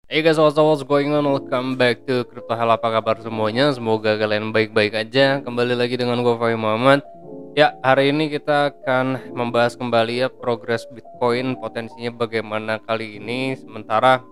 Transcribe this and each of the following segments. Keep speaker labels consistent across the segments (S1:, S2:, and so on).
S1: Hey guys, what's going on? Welcome back to Crypto Hell. Apa kabar semuanya? Semoga kalian baik-baik aja. Kembali lagi dengan gue Fahim Muhammad. Ya, hari ini kita akan membahas kembali ya progres Bitcoin, potensinya bagaimana kali ini. Sementara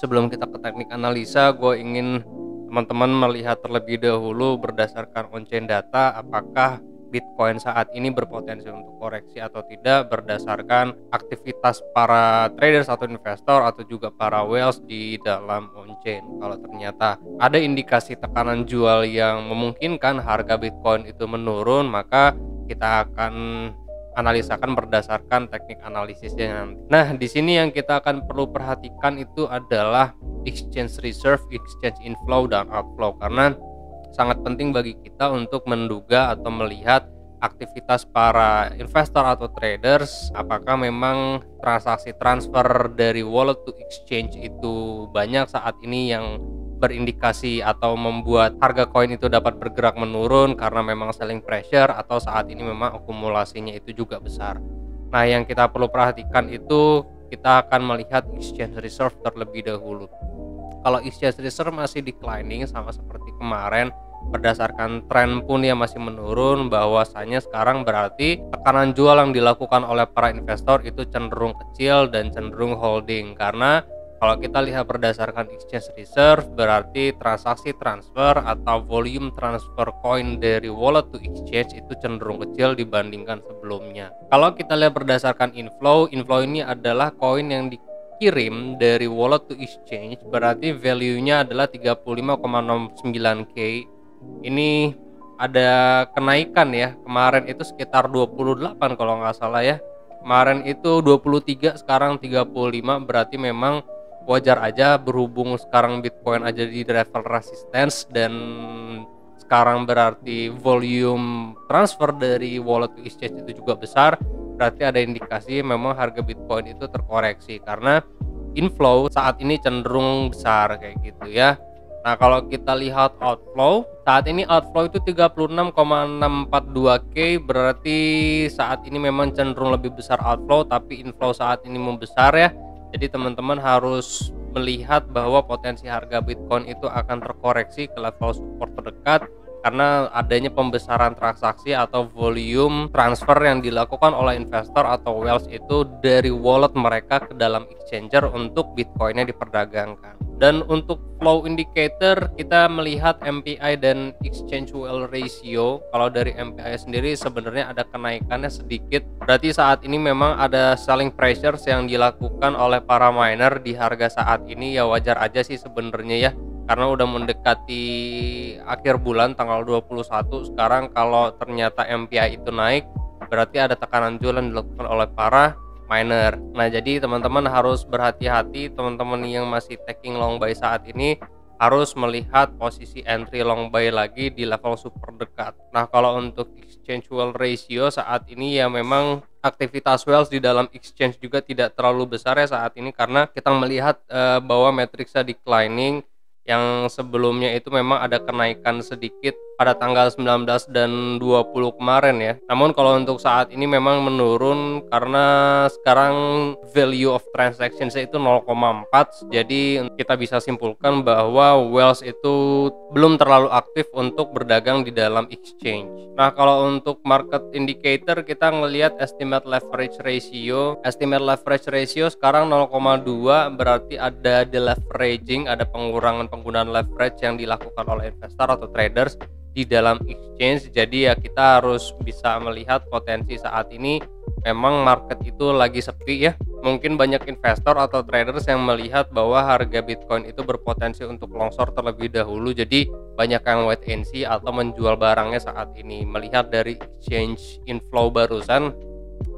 S1: sebelum kita ke teknik analisa, gue ingin teman-teman melihat terlebih dahulu berdasarkan on-chain data apakah Bitcoin saat ini berpotensi untuk koreksi atau tidak berdasarkan aktivitas para traders atau investor atau juga para whales di dalam on-chain. Kalau ternyata ada indikasi tekanan jual yang memungkinkan harga Bitcoin itu menurun, maka kita akan analisakan berdasarkan teknik analisisnya. Nah, di sini yang kita akan perlu perhatikan itu adalah exchange reserve, exchange inflow dan outflow, karena sangat penting bagi kita untuk menduga atau melihat aktivitas para investor atau traders, apakah memang transaksi transfer dari wallet to exchange itu banyak saat ini yang berindikasi atau membuat harga koin itu dapat bergerak menurun karena memang selling pressure, atau saat ini memang akumulasinya itu juga besar. Nah, yang kita perlu perhatikan itu kita akan melihat exchange reserve terlebih dahulu. Kalau exchange reserve masih declining sama seperti kemarin, berdasarkan tren pun dia masih menurun, bahwasanya sekarang berarti tekanan jual yang dilakukan oleh para investor itu cenderung kecil dan cenderung holding. Karena kalau kita lihat berdasarkan exchange reserve, berarti transaksi transfer atau volume transfer koin dari wallet to exchange itu cenderung kecil dibandingkan sebelumnya. Kalau kita lihat berdasarkan inflow ini adalah koin yang dikirim dari wallet to exchange, berarti value-nya adalah 35,09k. Ini ada kenaikan ya, kemarin itu sekitar 28 kalau nggak salah ya, kemarin itu 23, sekarang 35, berarti memang wajar aja berhubung sekarang Bitcoin aja di level resistance dan sekarang berarti volume transfer dari wallet to exchange itu juga besar, berarti ada indikasi memang harga Bitcoin itu terkoreksi karena inflow saat ini cenderung besar kayak gitu ya. Nah, kalau kita lihat outflow, saat ini outflow itu 36,642k, berarti saat ini memang cenderung lebih besar outflow, tapi inflow saat ini membesar ya. Jadi teman-teman harus melihat bahwa potensi harga Bitcoin itu akan terkoreksi ke level support terdekat karena adanya pembesaran transaksi atau volume transfer yang dilakukan oleh investor atau whales itu dari wallet mereka ke dalam exchanger untuk Bitcoinnya diperdagangkan. Dan untuk flow indicator kita melihat MPI dan exchange whale ratio. Kalau dari MPI sendiri sebenarnya ada kenaikannya sedikit, berarti saat ini memang ada selling pressures yang dilakukan oleh para miner di harga saat ini. Ya wajar aja sih sebenarnya ya, karena udah mendekati akhir bulan tanggal 21. Sekarang kalau ternyata MPI itu naik, berarti ada tekanan jual yang dilakukan oleh para miner. Nah, jadi teman-teman harus berhati-hati, teman-teman yang masih taking long buy saat ini harus melihat posisi entry long buy lagi di level super dekat. Nah, kalau untuk exchange whale ratio saat ini ya memang aktivitas whales di dalam exchange juga tidak terlalu besar ya saat ini, karena kita melihat bahwa matriksnya declining. Yang sebelumnya itu memang ada kenaikan sedikit pada tanggal 19 dan 20 kemarin ya. Namun kalau untuk saat ini memang menurun karena sekarang value of transactions itu 0,4. Jadi kita bisa simpulkan bahwa whales itu belum terlalu aktif untuk berdagang di dalam exchange. Nah, kalau untuk market indicator kita ngelihat estimate leverage ratio. Estimate leverage ratio sekarang 0,2, berarti ada deleveraging, ada pengurangan penggunaan leverage yang dilakukan oleh investor atau traders di dalam exchange. Jadi ya kita harus bisa melihat potensi saat ini memang market itu lagi sepi ya. Mungkin banyak investor atau traders yang melihat bahwa harga Bitcoin itu berpotensi untuk longsor terlebih dahulu, jadi banyak yang wait and see atau menjual barangnya saat ini. Melihat dari exchange inflow barusan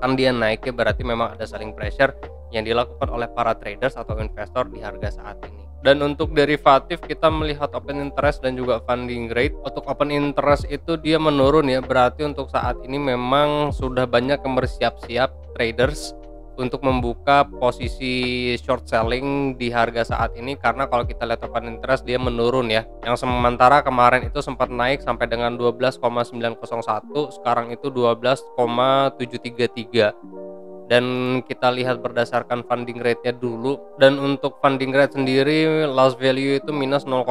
S1: kan dia naik ya, berarti memang ada selling pressure yang dilakukan oleh para traders atau investor di harga saat ini. Dan untuk derivatif kita melihat open interest dan juga funding rate. Untuk open interest itu dia menurun ya, berarti untuk saat ini memang sudah banyak yang bersiap-siap traders untuk membuka posisi short selling di harga saat ini, karena kalau kita lihat open interest dia menurun ya. Yang sementara kemarin itu sempat naik sampai dengan 12,901, sekarang itu 12,733. dan kita lihat berdasarkan funding rate-nya dulu. Dan untuk funding rate sendiri loss value itu minus 0,000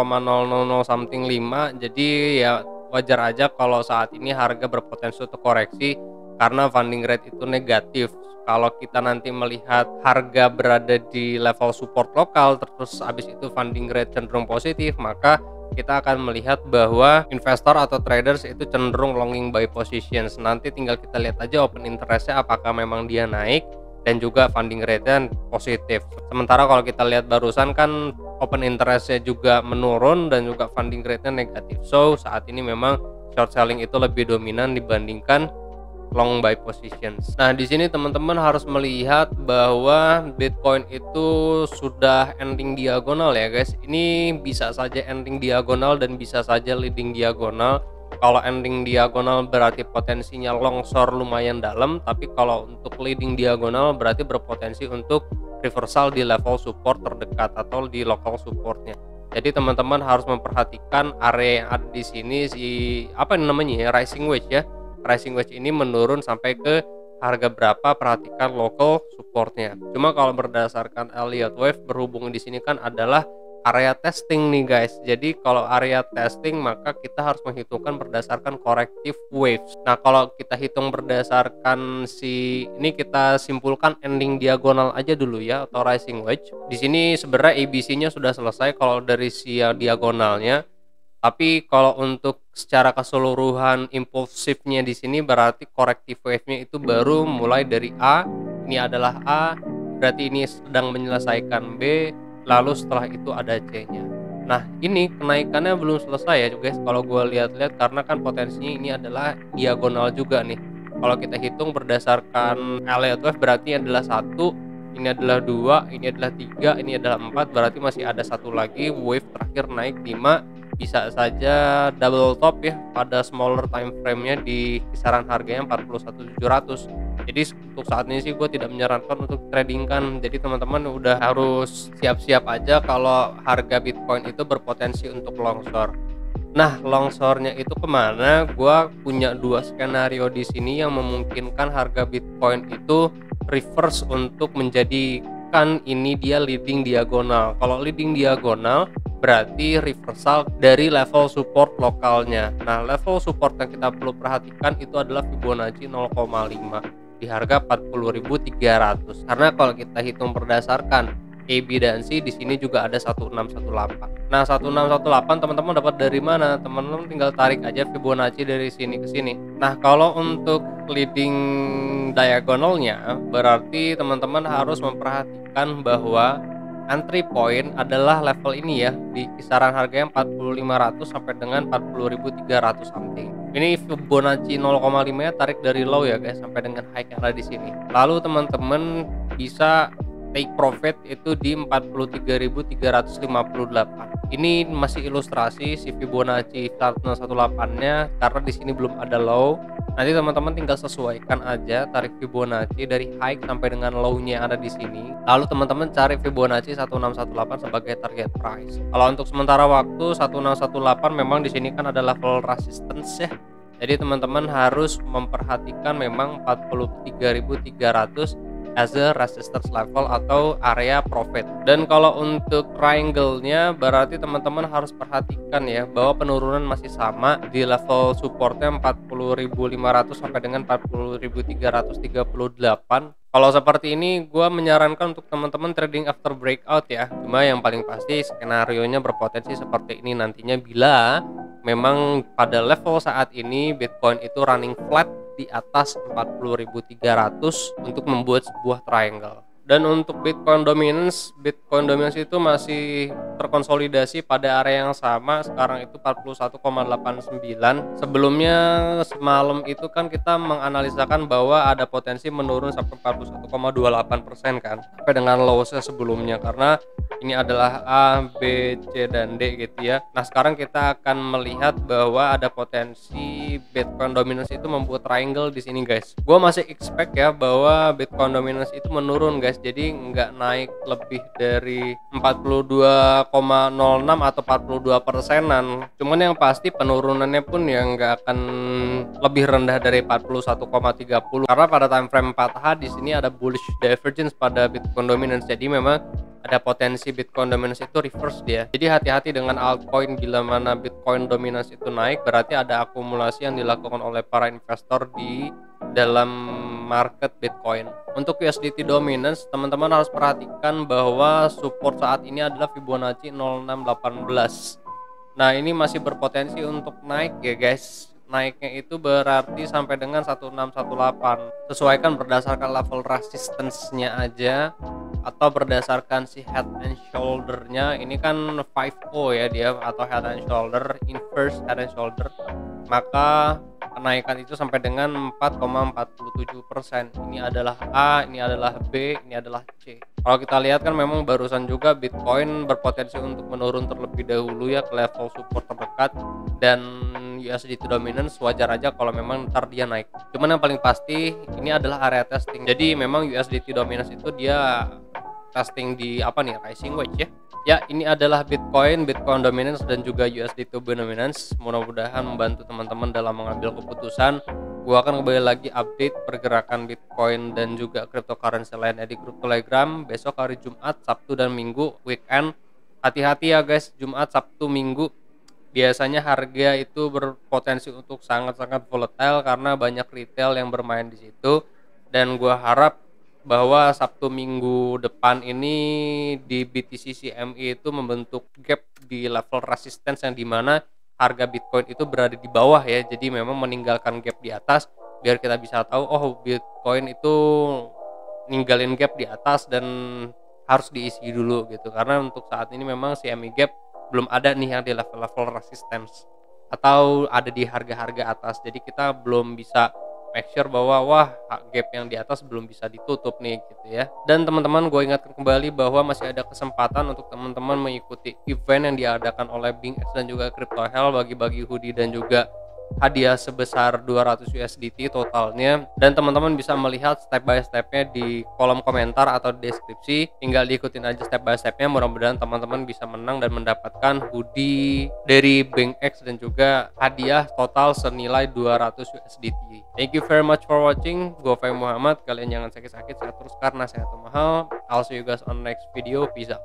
S1: something 5, jadi ya wajar aja kalau saat ini harga berpotensi untuk koreksi karena funding rate itu negatif. Kalau kita nanti melihat harga berada di level support lokal terus habis itu funding rate cenderung positif, maka kita akan melihat bahwa investor atau traders itu cenderung longing buy positions. Nanti tinggal kita lihat aja open interest-nya apakah memang dia naik dan juga funding rate-nya positif. Sementara kalau kita lihat barusan kan open interest-nya juga menurun dan juga funding rate-nya negatif. So saat ini memang short selling itu lebih dominan dibandingkan long buy positions. Nah, di sini teman-teman harus melihat bahwa Bitcoin itu sudah ending diagonal ya guys. Ini bisa saja ending diagonal dan bisa saja leading diagonal. Kalau ending diagonal berarti potensinya longsor lumayan dalam, tapi kalau untuk leading diagonal berarti berpotensi untuk reversal di level support terdekat atau di local supportnya. Jadi teman-teman harus memperhatikan area yang ada di sini, apa namanya ya, rising wedge ya. Rising wedge ini menurun sampai ke harga berapa, perhatikan local supportnya. Cuma kalau berdasarkan Elliott Wave, berhubung di sini kan adalah area testing nih guys. Jadi kalau area testing maka kita harus menghitungkan berdasarkan corrective waves. Nah, kalau kita hitung berdasarkan ini kita simpulkan ending diagonal aja dulu ya, atau rising wedge. Di sini sebenarnya ABC-nya sudah selesai kalau dari si diagonalnya. Tapi kalau untuk secara keseluruhan impulsifnya di sini berarti corrective wave-nya itu baru mulai dari A. Ini adalah A, berarti ini sedang menyelesaikan B, lalu setelah itu ada C-nya. Nah, ini kenaikannya belum selesai ya guys. Kalau gue lihat-lihat karena kan potensinya ini adalah diagonal juga nih. Kalau kita hitung berdasarkan Elliott Wave berarti adalah 1, ini adalah 2, ini adalah 3, ini adalah 4, berarti masih ada satu lagi wave terakhir naik 5. Bisa saja double top ya pada smaller time frame-nya di kisaran harganya 41.700. Jadi untuk saat ini sih gue tidak menyarankan untuk trading kan. Jadi teman-teman udah harus siap-siap aja kalau harga Bitcoin itu berpotensi untuk longsor. Nah, longsornya itu kemana? Gue punya 2 skenario di sini yang memungkinkan harga Bitcoin itu reverse untuk menjadikan ini dia leading diagonal. Kalau leading diagonal berarti reversal dari level support lokalnya. Nah, level support yang kita perlu perhatikan itu adalah Fibonacci 0,5 di harga 40.300. Karena kalau kita hitung berdasarkan A, B, dan C di sini juga ada 1618. Nah, 1618 teman-teman dapat dari mana? Teman-teman tinggal tarik aja Fibonacci dari sini ke sini. Nah, kalau untuk leading diagonalnya berarti teman-teman harus memperhatikan bahwa entry point adalah level ini ya, di kisaran harganya 4.500 sampai dengan 40.300 something. Ini Fibonacci 0,5 nya tarik dari low ya guys sampai dengan high yang ada di sini. Lalu teman-teman bisa take profit itu di 43.358. Ini masih ilustrasi si Fibonacci 1618-nya karena di sini belum ada low. Nanti teman-teman tinggal sesuaikan aja tarik Fibonacci dari high sampai dengan low-nya ada di sini. Lalu teman-teman cari Fibonacci 1618 sebagai target price. Kalau untuk sementara waktu 1618 memang di sini kan ada level resistance ya. Jadi teman-teman harus memperhatikan memang 43.300 as a resistance level atau area profit. Dan kalau untuk triangle-nya berarti teman-teman harus perhatikan ya bahwa penurunan masih sama di level supportnya 40.500 sampai dengan 40.338. Kalau seperti ini gue menyarankan untuk teman-teman trading after breakout ya. Cuma yang paling pasti skenario-nya berpotensi seperti ini nantinya bila memang pada level saat ini Bitcoin itu running flat di atas 40.300 untuk membuat sebuah triangle. Dan untuk Bitcoin dominance itu masih terkonsolidasi pada area yang sama, sekarang itu 41,89. Sebelumnya semalam itu kan kita menganalisakan bahwa ada potensi menurun sampai 41,28% kan, sampai dengan low-nya sebelumnya karena ini adalah A, B, C, dan D gitu ya. Nah, sekarang kita akan melihat bahwa ada potensi Bitcoin dominance itu membuat triangle di sini guys. Gua masih expect ya bahwa Bitcoin dominance itu menurun guys guys, jadi nggak naik lebih dari 42,06 atau 42%-an. Cuman yang pasti penurunannya pun ya nggak akan lebih rendah dari 41,30, karena pada time frame 4H di sini ada bullish divergence pada Bitcoin dominance. Jadi memang ada potensi Bitcoin dominance itu reverse dia. Jadi hati-hati dengan altcoin, bila mana Bitcoin dominance itu naik berarti ada akumulasi yang dilakukan oleh para investor di dalam market Bitcoin. Untuk USDT dominance, teman-teman harus perhatikan bahwa support saat ini adalah Fibonacci 0618. Nah, ini masih berpotensi untuk naik ya guys. Naiknya itu berarti sampai dengan 1618. Sesuaikan berdasarkan level resistance-nya aja atau berdasarkan si head and shoulder-nya. Ini kan 5O ya dia, atau head and shoulder, inverse head and shoulder. Maka kenaikan itu sampai dengan 4,47%. Ini adalah A, ini adalah B, ini adalah C. Kalau kita lihat kan memang barusan juga Bitcoin berpotensi untuk menurun terlebih dahulu ya ke level support terdekat, dan USDT dominance wajar aja kalau memang ntar dia naik. Cuman yang paling pasti ini adalah area testing. Jadi memang USDT dominance itu dia testing di apa nih, rising wedge ya. Ya, ini adalah Bitcoin dominance dan juga USDT dominance. Mudah-mudahan membantu teman-teman dalam mengambil keputusan. Gua akan kembali lagi update pergerakan Bitcoin dan juga cryptocurrency lainnya di grup Telegram besok hari Jumat, Sabtu dan Minggu weekend. Hati-hati ya guys, Jumat, Sabtu, Minggu biasanya harga itu berpotensi untuk sangat-sangat volatile karena banyak retail yang bermain di situ. Dan gua harap bahwa Sabtu Minggu depan ini di BTC CME itu membentuk gap di level resistance yang dimana harga Bitcoin itu berada di bawah ya. Jadi memang meninggalkan gap di atas biar kita bisa tahu oh Bitcoin itu ninggalin gap di atas dan harus diisi dulu gitu. Karena untuk saat ini memang CME gap belum ada nih yang di level-level resistance atau ada di harga-harga atas. Jadi kita belum bisa make sure bahwa wah gap yang di atas belum bisa ditutup nih gitu ya. Dan teman-teman, gue ingatkan kembali bahwa masih ada kesempatan untuk teman-teman mengikuti event yang diadakan oleh BingX dan juga Crypto Hell, bagi-bagi hoodie dan juga hadiah sebesar 200 USDT totalnya. Dan teman-teman bisa melihat step by stepnya di kolom komentar atau di deskripsi. Tinggal diikutin aja step by stepnya. Mudah-mudahan teman-teman bisa menang dan mendapatkan hoodie dari BingX dan juga hadiah total senilai 200 USDT. Thank you very much for watching. Gue Fahim Muhammad. Kalian jangan sakit-sakit, sehat terus karena sehat itu mahal. I'll see you guys on next video. Peace out.